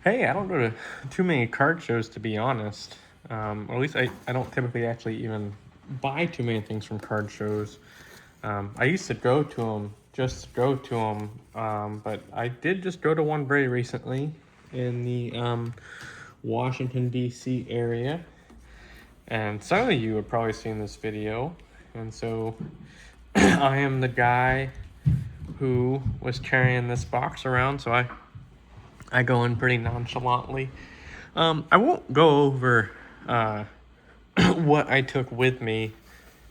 Hey, I don't go to too many card shows, to be honest. Or at least I don't typically actually even buy too many things from card shows. I used to go to them, just go to them, but I did just go to one very recently in the Washington, D.C. area. And some of you have probably seen this video. And so I am the guy who was carrying this box around, so I go in pretty nonchalantly. I won't go over what I took with me.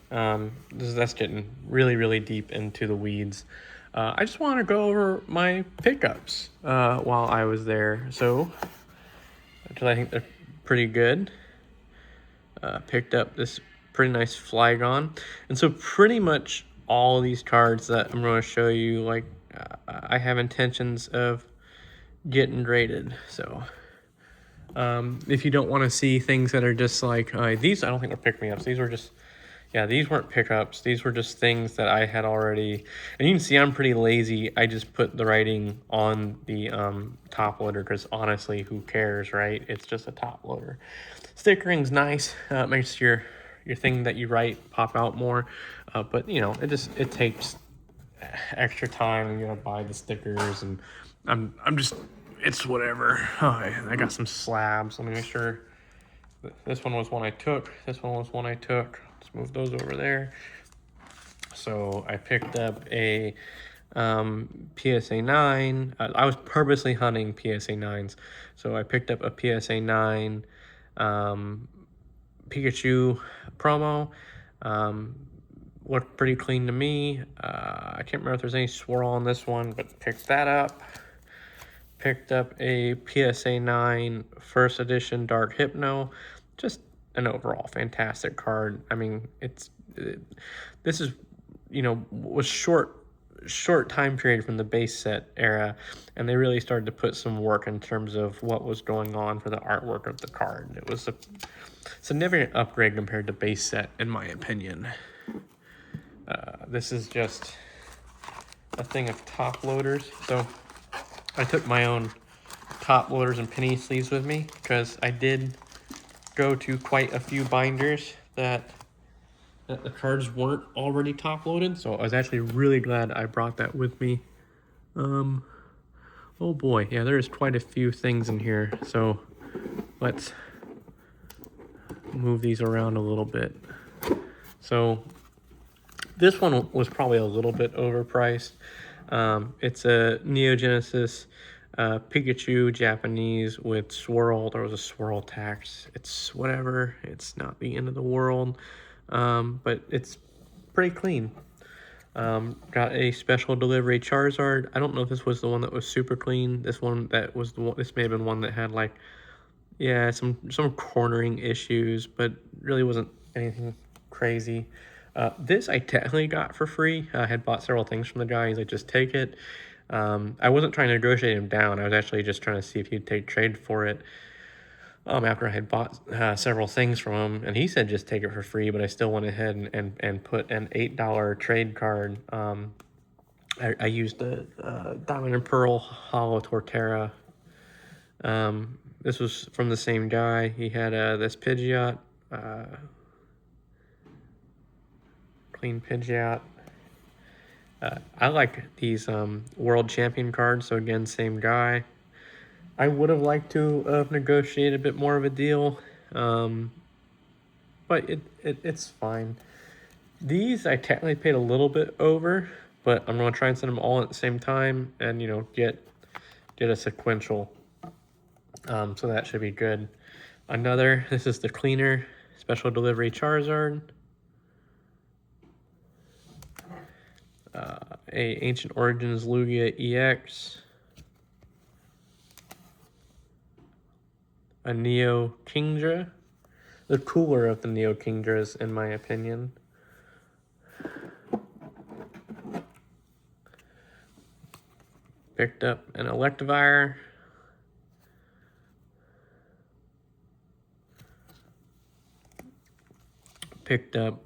That's getting really deep into the weeds. I just want to go over my pickups while I was there. So, because I think they're pretty good. Picked up this pretty nice Flygon. And so pretty much all of these cards that I'm going to show you, like, I have intentions of getting graded. So if you don't want to see things that are just like these, I don't think were pick-me-ups. These were just, yeah, these weren't pickups. These were just things that I had already. And you can see I'm pretty lazy. I just put the writing on the top loader because honestly, who cares, right? It's just a top loader. Stickering's nice. Makes your thing that you write pop out more. But you know, it takes extra time, and you gotta buy the stickers, and I'm just, it's whatever. Oh, I got some slabs. Let me make sure. This one was one I took. This one was one I took. Let's move those over there. So I picked up a PSA 9. I was purposely hunting PSA 9s. So I picked up a PSA 9 Pikachu promo. Looked pretty clean to me. I can't remember if there's any swirl on this one, but picked that up. Picked up a PSA 9 first edition Dark Hypno. Just an overall fantastic card. I mean, this is, you know, was short time period from the base set era, and they really started to put some work in terms of what was going on for the artwork of the card. It was a significant upgrade compared to base set, in my opinion. This is just a thing of top loaders. So I took my own top loaders and penny sleeves with me because I did go to quite a few binders that the cards weren't already top loaded. So I was actually really glad I brought that with me. Oh boy, yeah, there's quite a few things in here. So let's move these around a little bit. So this one was probably a little bit overpriced. It's a Neo Genesis Pikachu Japanese with swirl. There was a swirl tax. It's whatever. It's not the end of the world, but it's pretty clean. Got a special delivery Charizard. I don't know if this was the one that was super clean. This one that was the one. This may have been one that had like, yeah, some cornering issues, but really wasn't anything crazy. This I technically got for free. I had bought several things from the guy. He's like, just take it. I wasn't trying to negotiate him down. I was actually just trying to see if he'd take trade for it. After I had bought several things from him, and he said just take it for free, but I still went ahead and put an $8 trade card. I used the Diamond and Pearl Hollow Torterra. This was from the same guy. He had this Pidgeot. Clean Pidgeot. I like these World Champion cards, so again, same guy. I would have liked to have negotiated a bit more of a deal, but it's fine. These I technically paid a little bit over, but I'm going to try and send them all at the same time and, you know, get a sequential. So that should be good. This is the cleaner special delivery Charizard. A Ancient Origins Lugia EX. A Neo Kingdra. The cooler of the Neo Kingdras, in my opinion. Picked up an Electivire. Picked up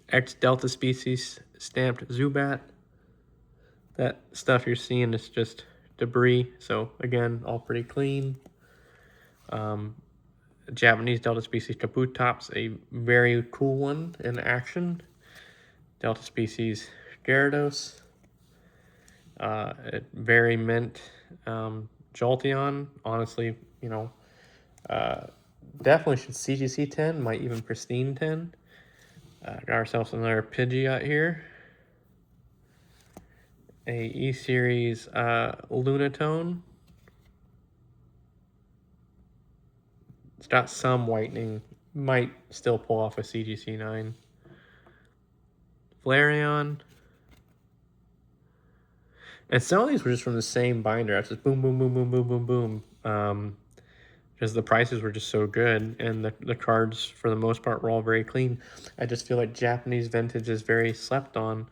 X Delta species stamped Zubat. That stuff you're seeing is just debris. So again, all pretty clean. Japanese Delta species Kabutops, a very cool one in action. Delta species Gyarados, very mint Jolteon. Honestly, definitely should CGC 10, might even Pristine 10. Got ourselves another Pidgey out here. A E-Series Lunatone. It's got some whitening. Might still pull off a CGC 9. Flareon. And some of these were just from the same binder. I just boom, boom, boom, boom, boom, boom, boom. Because the prices were just so good, and the cards, for the most part, were all very clean. I just feel like Japanese vintage is very slept on.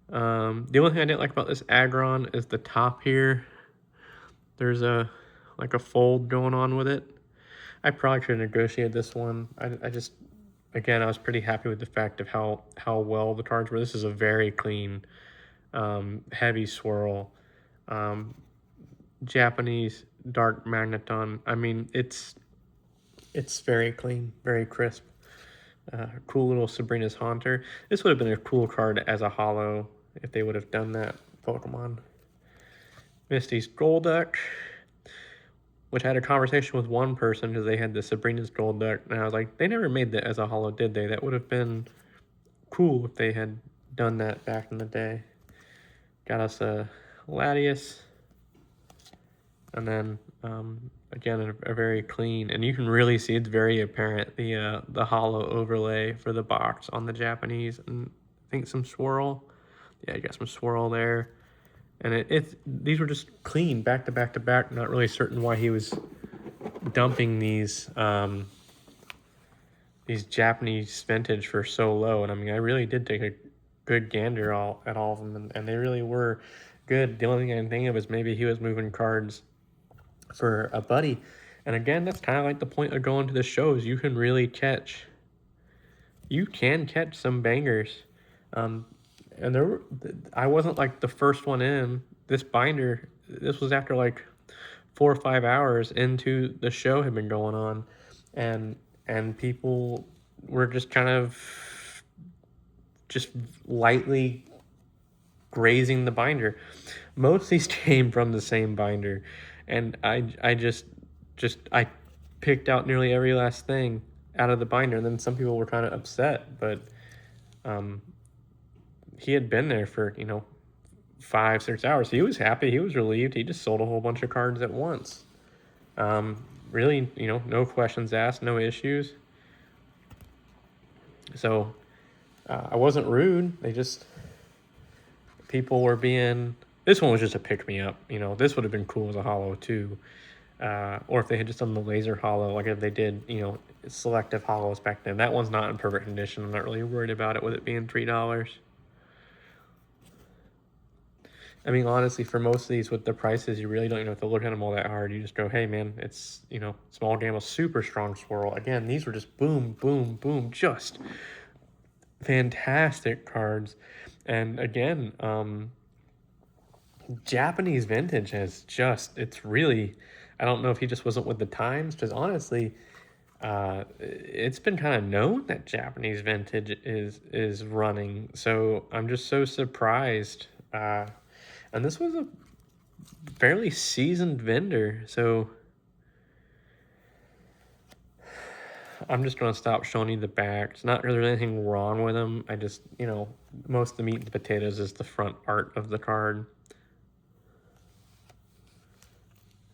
The only thing I didn't like about this Aggron is the top here. There's a fold going on with it. I probably should have negotiated this one. I just, again, I was pretty happy with the fact of how well the cards were. This is a very clean, heavy swirl. Japanese Dark Magneton. I mean, it's very clean, very crisp. Cool little Sabrina's Haunter. This would have been a cool card as a holo if they would have done that. Pokemon. Misty's Golduck, which I had a conversation with one person because they had the Sabrina's Golduck, and I was like, they never made that as a holo, did they? That would have been cool if they had done that back in the day. Got us a Latias, and then again a very clean, and you can really see it's very apparent the holo overlay for the box on the Japanese, and I think some swirl. Yeah, you got some swirl there. And these were just clean back to back to back. Not really certain why he was dumping these Japanese vintage for so low. And I mean, I really did take a good gander at all of them, and they really were good. The only thing I can think of is maybe he was moving cards for a buddy. And again, that's kind of like the point of going to the shows. You can really catch some bangers. And I wasn't like the first one in this binder. This was after like 4 or 5 hours into the show had been going on, and people were just kind of just lightly grazing the binder. Most of these came from the same binder, and I just picked out nearly every last thing out of the binder, and then some people were kind of upset, but he had been there for 5-6 hours. He was happy. He was relieved. He just sold a whole bunch of cards at once. Really, no questions asked, no issues. So I wasn't rude. People were being. This one was just a pick me up. This would have been cool as a holo too. Or if they had just done the laser holo, like if they did, selective holos back then. That one's not in perfect condition. I'm not really worried about it with it being $3. I mean, honestly, for most of these with the prices, you really don't even have to look at them all that hard. You just go, hey, man, it's, small gamma, super strong swirl. Again, these were just boom, boom, boom, just fantastic cards. And again, Japanese vintage it's really, I don't know if he just wasn't with the times, because honestly, it's been kind of known that Japanese vintage is running. So I'm just so surprised. And this was a fairly seasoned vendor, so I'm just going to stop showing you the back. It's not really anything wrong with them. I just, most of the meat and potatoes is the front art of the card.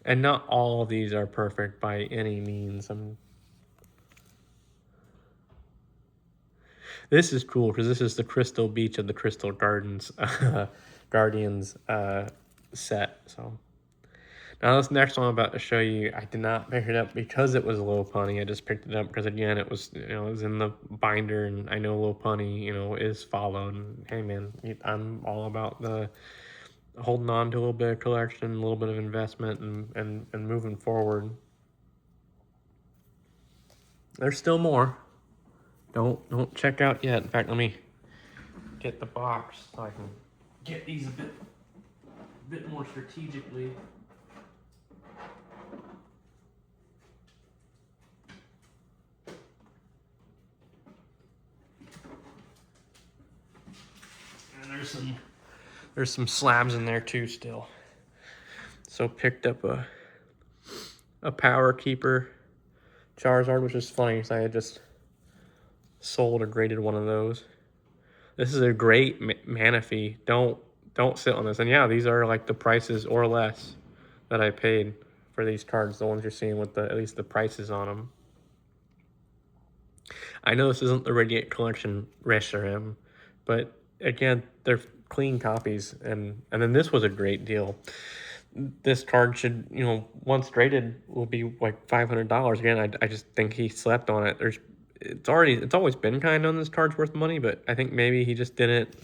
And not all of these are perfect by any means. This is cool because this is the Crystal Beach of the Crystal Gardens Guardians set. So now this next one I'm about to show you, I did not pick it up because it was low punny. I just picked it up because again it was it was in the binder, and I know low punny is followed. And hey man, I'm all about the holding on to a little bit of collection, a little bit of investment, and moving forward. There's still more. Don't check out yet. In fact, let me get the box so I can get these a bit more strategically. there's some slabs in there too still. So picked up a Power Keeper Charizard, which is funny because I had just sold or graded one of those. This is a great Manaphy. Don't sit on this. And yeah, these are like the prices or less that I paid for these cards. The ones you're seeing with at least the prices on them. I know this isn't the Radiant Collection Reshiram, but again, they're clean copies, and then this was a great deal. This card should, once graded, will be like $500. Again, I just think he slept on it. It's always been kind of on this card's worth money, but I think maybe he just didn't.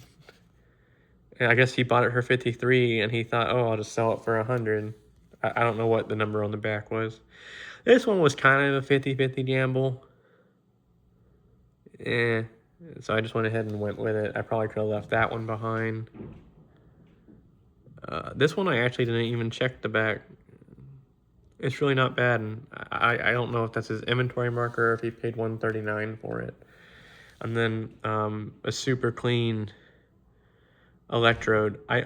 I guess he bought it for 53, and he thought, oh, I'll just sell it for 100. I don't know what the number on the back was. This one was kind of a 50-50 gamble. So I just went ahead and went with it. I probably could have left that one behind. This one I actually didn't even check the back. It's really not bad, and I don't know if that's his inventory marker or if he paid $139 for it. And then a super clean Electrode. I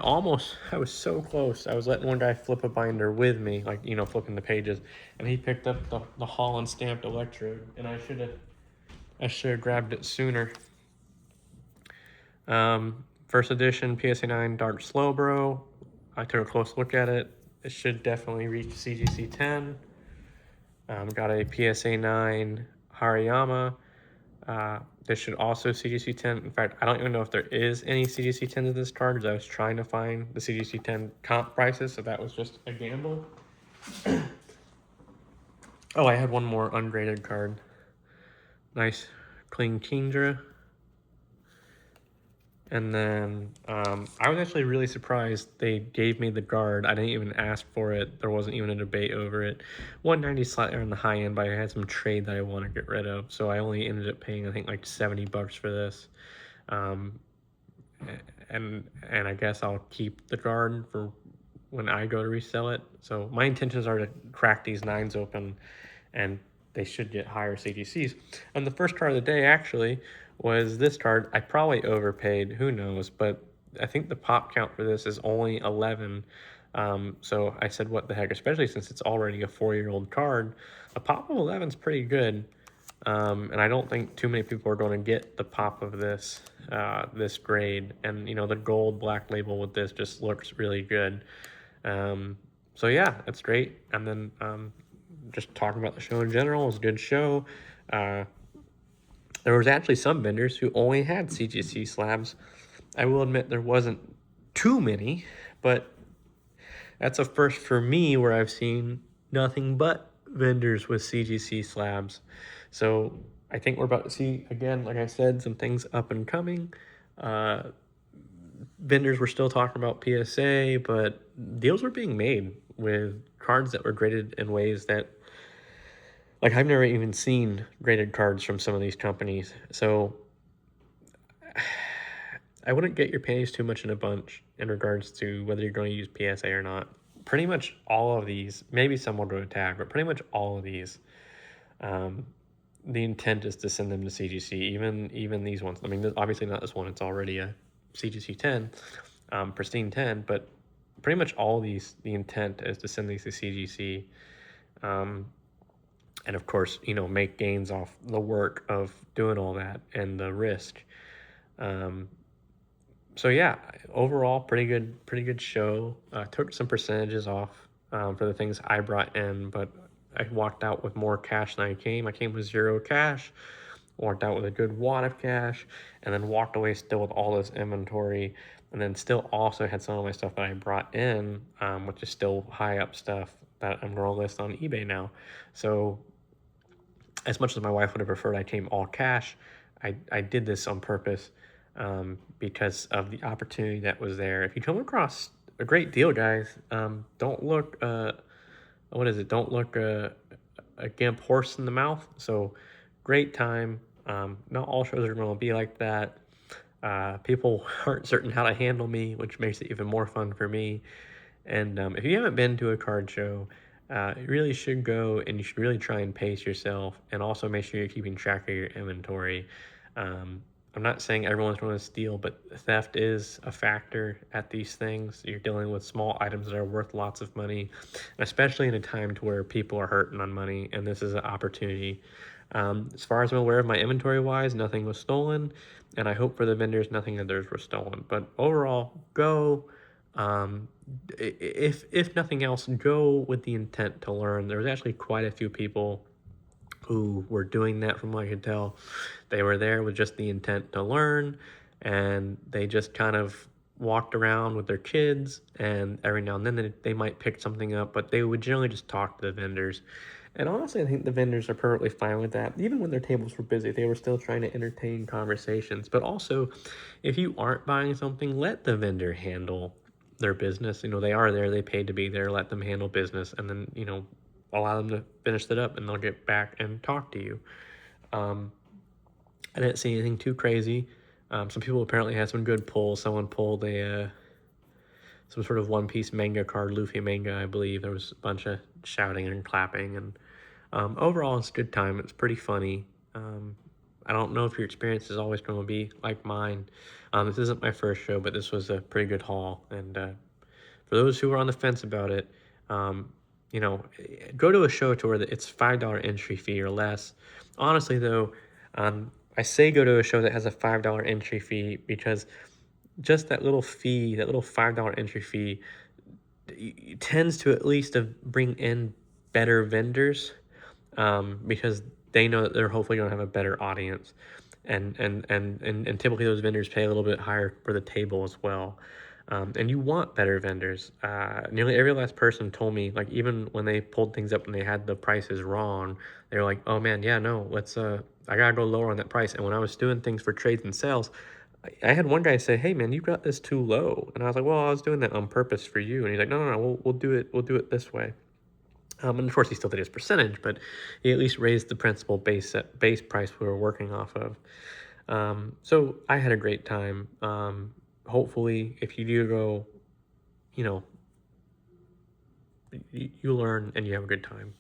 was so close. I was letting one guy flip a binder with me, like, flipping the pages, and he picked up the Holland stamped Electrode, and I should have grabbed it sooner. First edition PSA 9 Dark Slowbro. I took a close look at it. It should definitely reach CGC 10. Got a PSA 9 Hariyama. This should also CGC 10. In fact, I don't even know if there is any CGC 10 in this card because I was trying to find the CGC 10 comp prices, so that was just a gamble. Oh, I had one more ungraded card. Nice clean Kingdra. And then I was actually really surprised they gave me the guard. I didn't even ask for it. There wasn't even a debate over it. 190 slightly on the high end, but I had some trade that I want to get rid of. So I only ended up paying, I think, like $70 for this. And I guess I'll keep the guard for when I go to resell it. So my intentions are to crack these 9s open, and they should get higher CGCs. And the first card of the day, actually, was this card. I probably overpaid, who knows, but I think the pop count for this is only 11. So I said, what the heck, especially since it's already a 4-year-old card. A pop of 11 is pretty good. And I don't think too many people are going to get the pop of this grade. And, the gold black label with this just looks really good. So yeah, that's great. And then just talking about the show in general, it was a good show. There was actually some vendors who only had CGC slabs. I will admit there wasn't too many, but that's a first for me where I've seen nothing but vendors with CGC slabs. So I think we're about to see, again, like I said, some things up and coming. Vendors were still talking about PSA, but deals were being made with cards that were graded in ways that, like, I've never even seen graded cards from some of these companies. So I wouldn't get your panties too much in a bunch in regards to whether you're going to use PSA or not. Pretty much all of these, maybe some will go to tag, but pretty much all of these, the intent is to send them to CGC, even these ones. I mean, obviously not this one. It's already a CGC 10, pristine 10, but pretty much all of these, the intent is to send these to CGC. And of course, make gains off the work of doing all that and the risk. So yeah, overall, pretty good show. Took some percentages off for the things I brought in, but I walked out with more cash than I came. I came with 0 cash, walked out with a good wad of cash, and then walked away still with all this inventory, and then still also had some of my stuff that I brought in, which is still high up stuff that I'm going to list on eBay now. So as much as my wife would have preferred I came all cash, I did this on purpose because of the opportunity that was there. If you come across a great deal, guys, don't look, Don't look a gimp horse in the mouth. So great time. Not all shows are going to be like that. People aren't certain how to handle me, which makes it even more fun for me. And if you haven't been to a card show, you really should go, and you should really try and pace yourself, and also make sure you're keeping track of your inventory. I'm not saying everyone's going to steal, but theft is a factor at these things. You're dealing with small items that are worth lots of money, especially in a time to where people are hurting on money, and this is an opportunity. As far as I'm aware of my inventory wise, nothing was stolen, and I hope for the vendors nothing of theirs were stolen. But overall, go. Um, if nothing else, go with the intent to learn. There was actually quite a few people who were doing that from what I could tell. They were there with just the intent to learn, and they just kind of walked around with their kids, and every now and then they might pick something up, but they would generally just talk to the vendors. And honestly, I think the vendors are perfectly fine with that. Even when their tables were busy, they were still trying to entertain conversations. But also, if you aren't buying something, let the vendor handle their business. They are there, they paid to be there, let them handle business, and then, allow them to finish it up, and they'll get back and talk to you. Um, I didn't see anything too crazy. Some people apparently had some good pulls. Someone pulled some sort of One Piece manga card, Luffy manga, I believe. There was a bunch of shouting and clapping, and overall, it's a good time. It's pretty funny. I don't know if your experience is always going to be like mine. This isn't my first show, but this was a pretty good haul. And for those who are on the fence about it, um, you know, go to a show to where it's $5 entry fee or less. Honestly, though, I say go to a show that has a $5 entry fee because just that little fee, that little $5 entry fee, tends to at least to bring in better vendors, because they know that they're hopefully going to have a better audience, and typically those vendors pay a little bit higher for the table as well. And you want better vendors. Nearly every last person told me, like, even when they pulled things up and they had the prices wrong, they were like, "Oh man, yeah, no, let's I gotta go lower on that price." And when I was doing things for trades and sales, I had one guy say, "Hey man, you got this too low," and I was like, "Well, I was doing that on purpose for you." And he's like, "No, no, no, we'll do it this way." And of course, he still did his percentage, but he at least raised the principal base price we were working off of. So I had a great time. Hopefully, if you do go, you know, you learn and you have a good time.